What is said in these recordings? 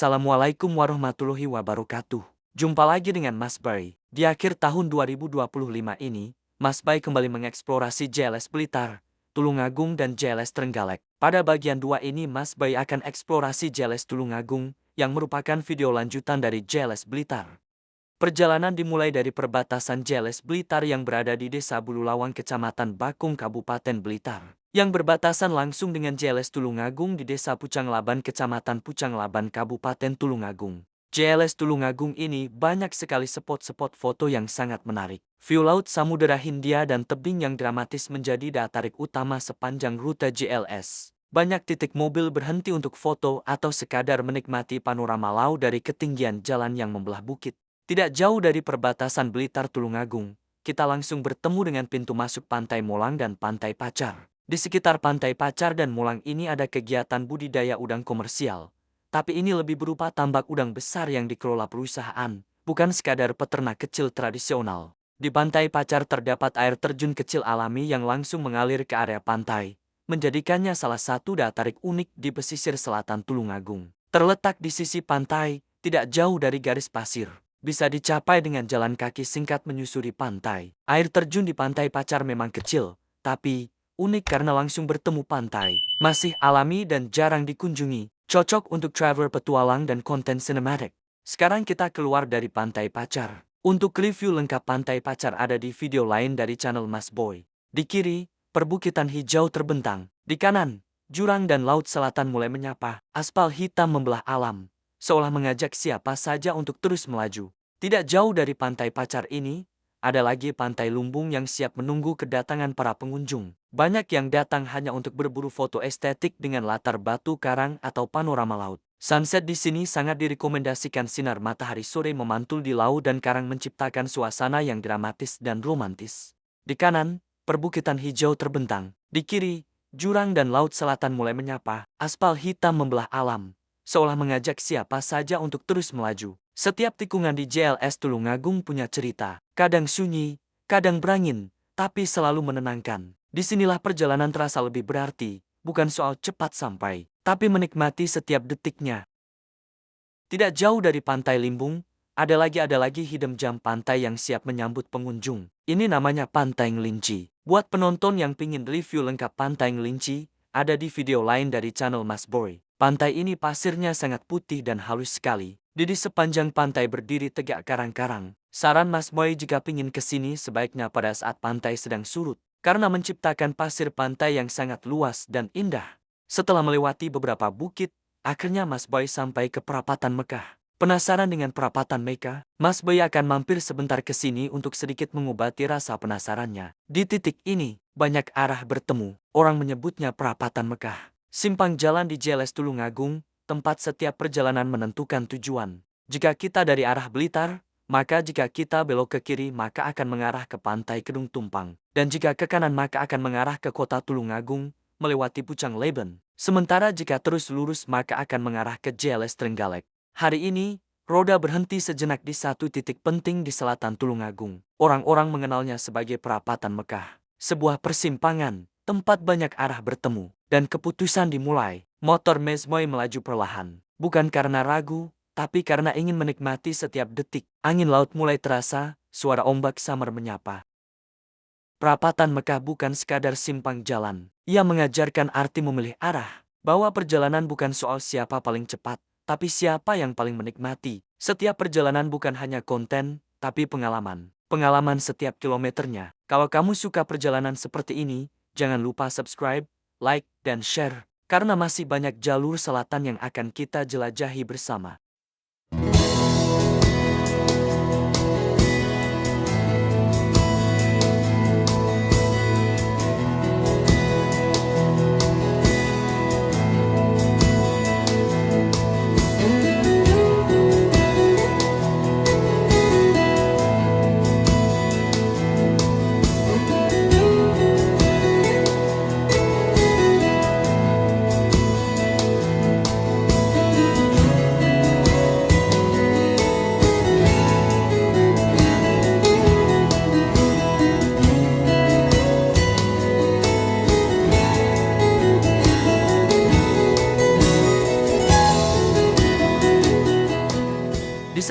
Assalamualaikum warahmatullahi wabarakatuh. Jumpa lagi dengan Mas Bay. Di akhir tahun 2025 ini, Mas Bay kembali mengeksplorasi JLS Blitar, Tulungagung dan JLS Trenggalek. Pada bagian 2 ini Mas Bay akan eksplorasi JLS Tulungagung, yang merupakan video lanjutan dari JLS Blitar. Perjalanan dimulai dari perbatasan JLS Blitar yang berada di Desa Bululawang, Kecamatan Bakung, Kabupaten Blitar, yang berbatasan langsung dengan JLS Tulungagung di Desa Pucanglaban, Kecamatan Pucanglaban, Kabupaten Tulungagung. JLS Tulungagung ini banyak sekali spot-spot foto yang sangat menarik. View laut Samudera Hindia dan tebing yang dramatis menjadi daya tarik utama sepanjang rute JLS. Banyak titik mobil berhenti untuk foto atau sekadar menikmati panorama laut dari ketinggian jalan yang membelah bukit. Tidak jauh dari perbatasan Blitar Tulungagung, kita langsung bertemu dengan pintu masuk Pantai Molang dan Pantai Pacar. Di sekitar Pantai Pacar dan Molang ini ada kegiatan budidaya udang komersial. Tapi ini lebih berupa tambak udang besar yang dikelola perusahaan, bukan sekadar peternak kecil tradisional. Di Pantai Pacar terdapat air terjun kecil alami yang langsung mengalir ke area pantai, menjadikannya salah satu daya tarik unik di pesisir selatan Tulungagung. Terletak di sisi pantai, tidak jauh dari garis pasir. Bisa dicapai dengan jalan kaki singkat menyusuri pantai. Air terjun di Pantai Pacar memang kecil, tapi unik karena langsung bertemu pantai. Masih alami dan jarang dikunjungi, cocok untuk traveler petualang dan konten sinematik. Sekarang kita keluar dari Pantai Pacar. Untuk review lengkap Pantai Pacar ada di video lain dari channel Mas Boy. Di kiri, perbukitan hijau terbentang. Di kanan, jurang dan laut selatan mulai menyapa. Aspal hitam membelah alam, seolah mengajak siapa saja untuk terus melaju. Tidak jauh dari Pantai Pacar ini, ada lagi Pantai Lumbung yang siap menunggu kedatangan para pengunjung. Banyak yang datang hanya untuk berburu foto estetik dengan latar batu karang atau panorama laut. Sunset di sini sangat direkomendasikan, sinar matahari sore memantul di laut dan karang menciptakan suasana yang dramatis dan romantis. Di kanan, perbukitan hijau terbentang. Di kiri, jurang dan laut selatan mulai menyapa. Aspal hitam membelah alam, seolah mengajak siapa saja untuk terus melaju. Setiap tikungan di JLS Tulungagung punya cerita, kadang sunyi, kadang berangin, tapi selalu menenangkan. Disinilah perjalanan terasa lebih berarti, bukan soal cepat sampai, tapi menikmati setiap detiknya. Tidak jauh dari Pantai Limbung, ada lagi hidden gem pantai yang siap menyambut pengunjung. Ini namanya Pantai Ngelinci. Buat penonton yang pingin review lengkap Pantai Ngelinci, ada di video lain dari channel Mas Boy. Pantai ini pasirnya sangat putih dan halus sekali. Di sepanjang pantai berdiri tegak karang-karang. Saran Mas Boy jika pingin kesini sebaiknya pada saat pantai sedang surut, karena menciptakan pasir pantai yang sangat luas dan indah. Setelah melewati beberapa bukit, akhirnya Mas Boy sampai ke Perapatan Mekah. Penasaran dengan Perapatan Mekah? Mas Boy akan mampir sebentar ke sini untuk sedikit mengobati rasa penasarannya. Di titik ini, banyak arah bertemu. Orang menyebutnya Perapatan Mekah. Simpang jalan di JLS Tulungagung, tempat setiap perjalanan menentukan tujuan. Jika kita dari arah Blitar, maka jika kita belok ke kiri maka akan mengarah ke Pantai Kedung Tumpang. Dan jika ke kanan maka akan mengarah ke kota Tulungagung, melewati Pucanglaban. Sementara jika terus lurus maka akan mengarah ke JLS Trenggalek. Hari ini, roda berhenti sejenak di satu titik penting di selatan Tulungagung. Orang-orang mengenalnya sebagai Perapatan Mekah. Sebuah persimpangan, tempat banyak arah bertemu. Dan keputusan dimulai. Motor Mas Boy melaju perlahan. Bukan karena ragu, tapi karena ingin menikmati setiap detik. Angin laut mulai terasa, suara ombak samar menyapa. Perapatan Mekah bukan sekadar simpang jalan. Ia mengajarkan arti memilih arah. Bahwa perjalanan bukan soal siapa paling cepat, tapi siapa yang paling menikmati. Setiap perjalanan bukan hanya konten, tapi pengalaman. Pengalaman setiap kilometernya. Kalau kamu suka perjalanan seperti ini, jangan lupa subscribe, like, dan share. Karena masih banyak jalur selatan yang akan kita jelajahi bersama.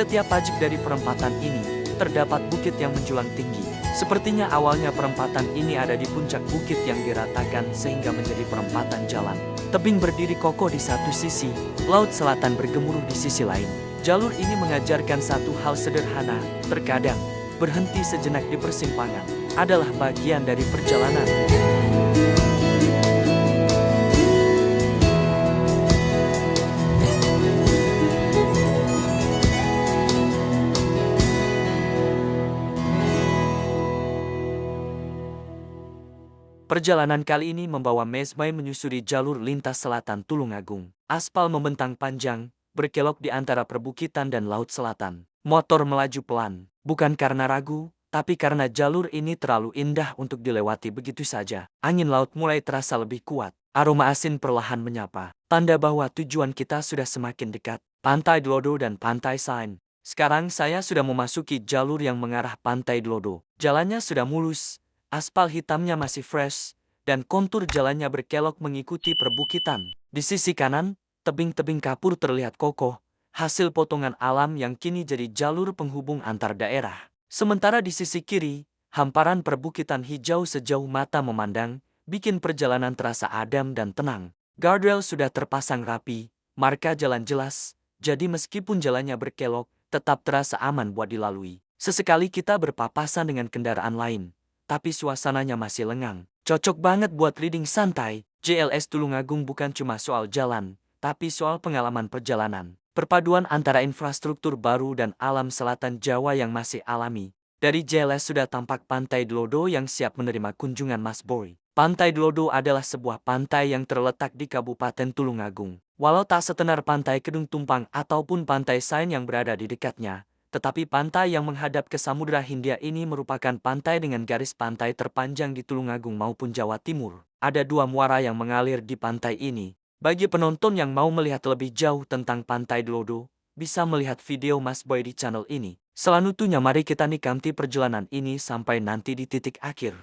setiap pajak dari perempatan ini, terdapat bukit yang menjulang tinggi. Sepertinya awalnya perempatan ini ada di puncak bukit yang diratakan sehingga menjadi perempatan jalan. Tebing berdiri kokoh di satu sisi, laut selatan bergemuruh di sisi lain. Jalur ini mengajarkan satu hal sederhana, terkadang berhenti sejenak di persimpangan adalah bagian dari perjalanan. Perjalanan kali ini membawa Mesbay menyusuri jalur lintas selatan Tulungagung. Aspal membentang panjang, berkelok di antara perbukitan dan laut selatan. Motor melaju pelan, bukan karena ragu, tapi karena jalur ini terlalu indah untuk dilewati begitu saja. Angin laut mulai terasa lebih kuat. Aroma asin perlahan menyapa. Tanda bahwa tujuan kita sudah semakin dekat. Pantai Delodo dan Pantai Sain. Sekarang saya sudah memasuki jalur yang mengarah Pantai Delodo. Jalannya sudah mulus. Aspal hitamnya masih fresh, dan kontur jalannya berkelok mengikuti perbukitan. Di sisi kanan, tebing-tebing kapur terlihat kokoh, hasil potongan alam yang kini jadi jalur penghubung antar daerah. Sementara di sisi kiri, hamparan perbukitan hijau sejauh mata memandang, bikin perjalanan terasa adem dan tenang. Guardrail sudah terpasang rapi, marka jalan jelas, jadi meskipun jalannya berkelok, tetap terasa aman buat dilalui. Sesekali kita berpapasan dengan kendaraan lain, tapi suasananya masih lengang. Cocok banget buat reading santai. JLS Tulungagung bukan cuma soal jalan, tapi soal pengalaman perjalanan. Perpaduan antara infrastruktur baru dan alam selatan Jawa yang masih alami. Dari JLS sudah tampak Pantai Delodo yang siap menerima kunjungan Mas Boy. Pantai Delodo adalah sebuah pantai yang terletak di Kabupaten Tulungagung. Walau tak setenar Pantai Kedung Tumpang ataupun Pantai Sain yang berada di dekatnya, tetapi pantai yang menghadap ke Samudra Hindia ini merupakan pantai dengan garis pantai terpanjang di Tulungagung maupun Jawa Timur. Ada dua muara yang mengalir di pantai ini. Bagi penonton yang mau melihat lebih jauh tentang Pantai Delodo, bisa melihat video Mas Boy di channel ini. Selanjutnya mari kita nikmati perjalanan ini sampai nanti di titik akhir.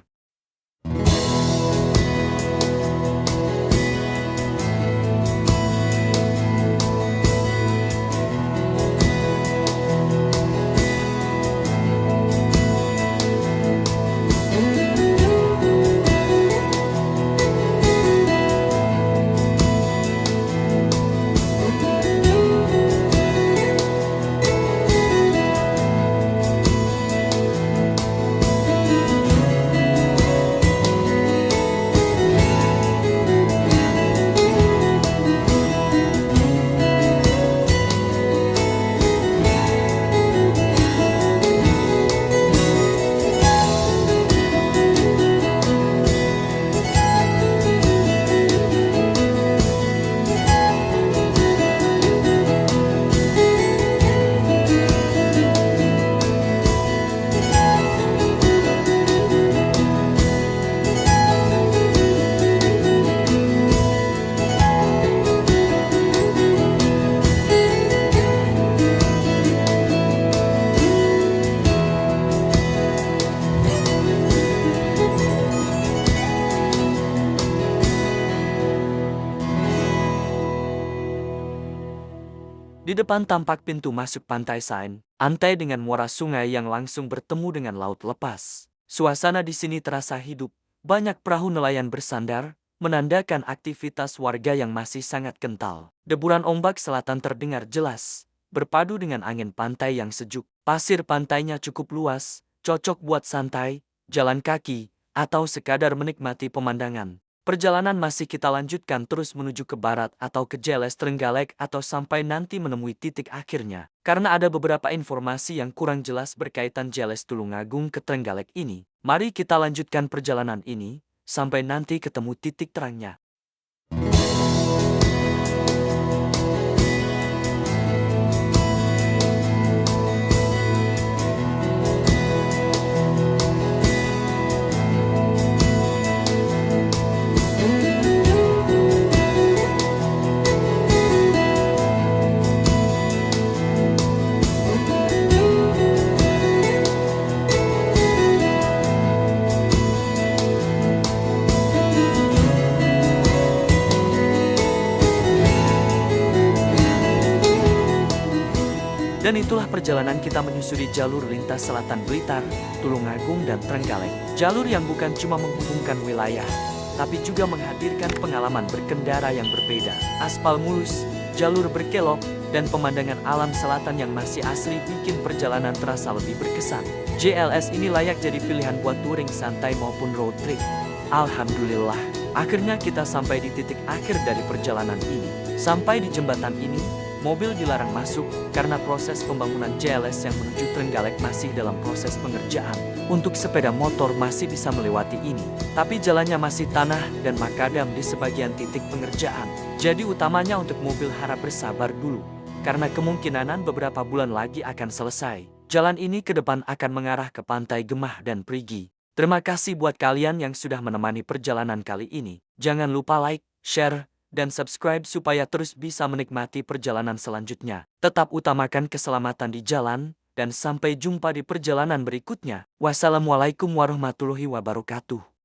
Di depan tampak pintu masuk Pantai Sain, pantai dengan muara sungai yang langsung bertemu dengan laut lepas. Suasana di sini terasa hidup, banyak perahu nelayan bersandar, menandakan aktivitas warga yang masih sangat kental. Deburan ombak selatan terdengar jelas, berpadu dengan angin pantai yang sejuk. Pasir pantainya cukup luas, cocok buat santai, jalan kaki, atau sekadar menikmati pemandangan. Perjalanan masih kita lanjutkan terus menuju ke barat atau ke JLS Trenggalek atau sampai nanti menemui titik akhirnya. Karena ada beberapa informasi yang kurang jelas berkaitan JLS Tulungagung ke Trenggalek ini, mari kita lanjutkan perjalanan ini, sampai nanti ketemu titik terangnya. Dan itulah perjalanan kita menyusuri jalur lintas selatan Blitar, Tulungagung dan Trenggalek. Jalur yang bukan cuma menghubungkan wilayah, tapi juga menghadirkan pengalaman berkendara yang berbeda. Aspal mulus, jalur berkelok, dan pemandangan alam selatan yang masih asri bikin perjalanan terasa lebih berkesan. JLS ini layak jadi pilihan buat touring santai maupun road trip. Alhamdulillah, akhirnya kita sampai di titik akhir dari perjalanan ini. Sampai di jembatan ini, mobil dilarang masuk karena proses pembangunan JLS yang menuju Trenggalek masih dalam proses pengerjaan. Untuk sepeda motor masih bisa melewati ini, tapi jalannya masih tanah dan makadam di sebagian titik pengerjaan. Jadi utamanya untuk mobil harap bersabar dulu, karena kemungkinan beberapa bulan lagi akan selesai. Jalan ini ke depan akan mengarah ke Pantai Gemah dan Perigi. Terima kasih buat kalian yang sudah menemani perjalanan kali ini. Jangan lupa like, share, dan subscribe supaya terus bisa menikmati perjalanan selanjutnya. Tetap utamakan keselamatan di jalan, dan sampai jumpa di perjalanan berikutnya. Wassalamualaikum warahmatullahi wabarakatuh.